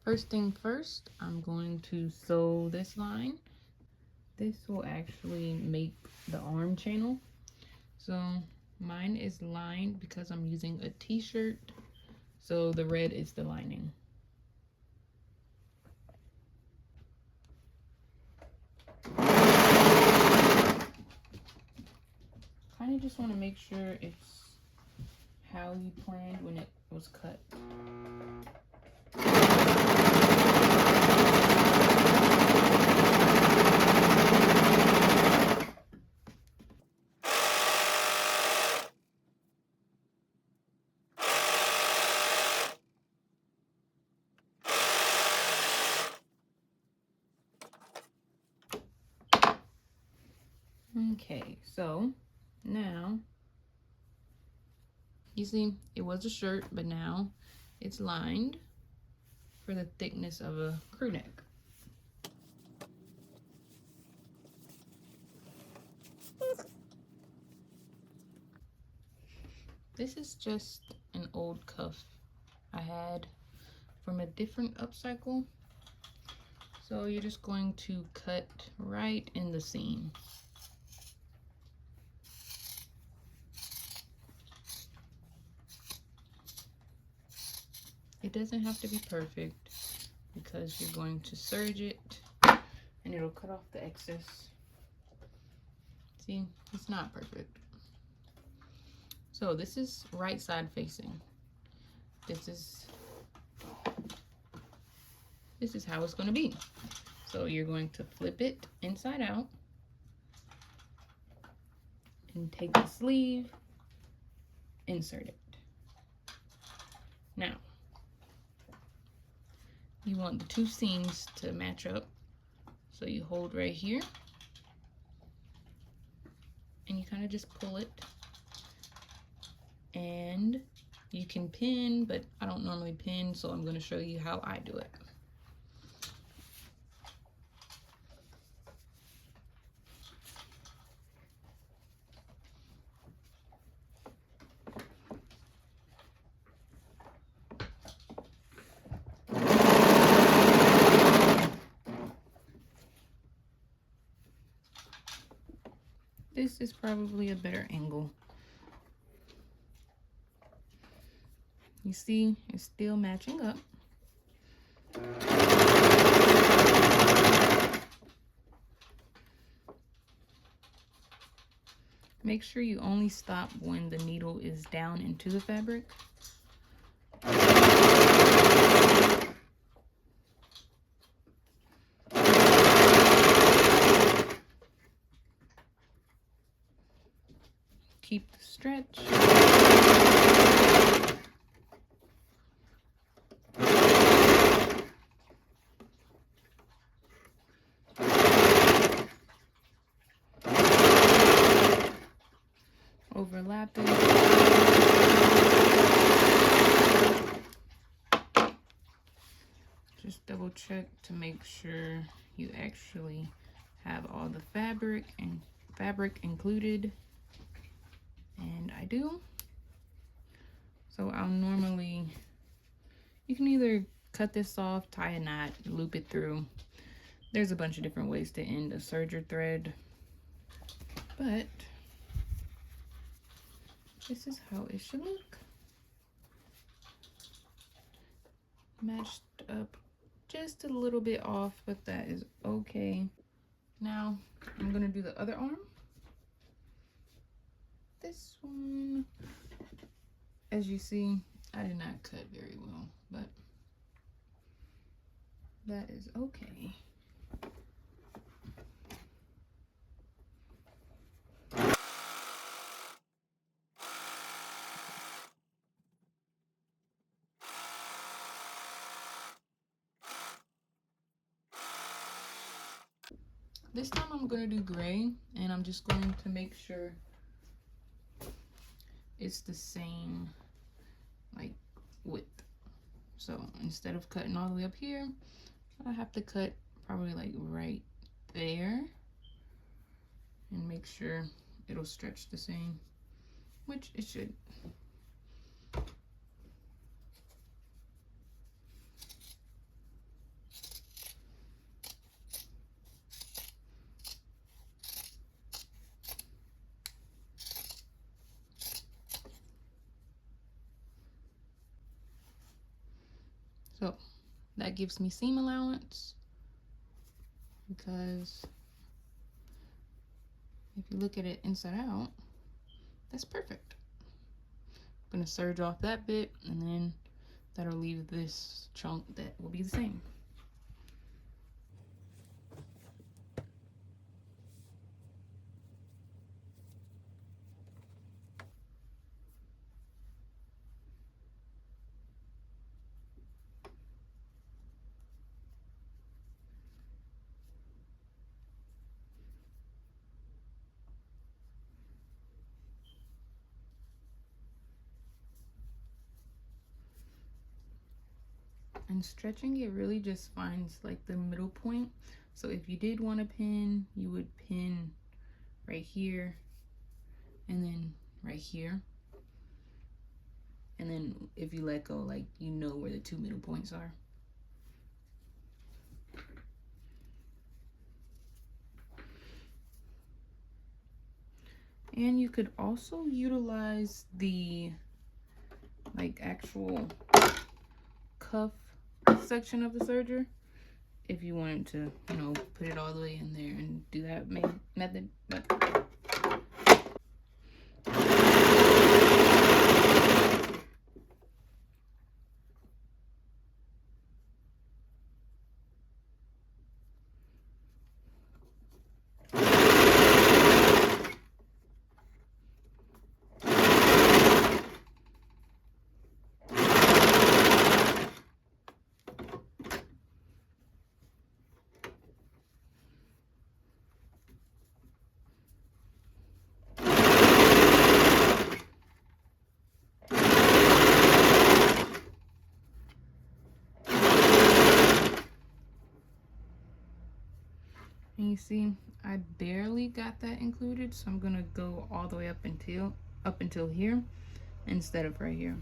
First thing first, I'm going to sew this line. This will actually make the arm channel. So mine is lined because I'm using a t-shirt, so the red is the lining. Kind of just want to make sure it's how you planned when it was cut. Okay, so now you see it was a shirt, but now it's lined for the thickness of a crew neck. This is just an old cuff I had from a different upcycle. So you're just going to cut right in the seam. It doesn't have to be perfect because you're going to serge it and it'll cut off the excess. See, it's not perfect. So this is right side facing. This is how it's going to be. So you're going to flip it inside out and take the sleeve, insert it. Now, you want the two seams to match up. So you hold right here and you kind of just pull it, and you can pin, but I don't normally pin, so I'm going to show you how I do it. This is probably a better angle. You see, it's still matching up. Make sure you only stop when the needle is down into the fabric. Keep the stretch. Overlap it. Just double check to make sure you actually have all the fabric included. And I do. So I'll normally, you can either cut this off, tie a knot, loop it through. There's a bunch of different ways to end a serger thread, but this is how it should look. Matched up just a little bit off, but that is okay. Now I'm gonna do the other arm. This one, as you see, I did not cut very well, but that is okay. This time I'm going to do gray, and I'm just going to make sure it's the same like width. So instead of cutting all the way up here, I have to cut probably like right there and make sure it'll stretch the same, which it should. So that gives me seam allowance, because if you look at it inside out, that's perfect. I'm gonna serge off that bit, and then that'll leave this chunk that will be the same. And stretching it really just finds like the middle point. So if you did want to pin, you would pin right here and then right here. And then if you let go, like, you know where the two middle points are. And you could also utilize the like actual cuff section of the serger if you wanted to, you know, put it all the way in there and do that method. But and you see, I barely got that included, so I'm gonna go all the way up until here instead of right here.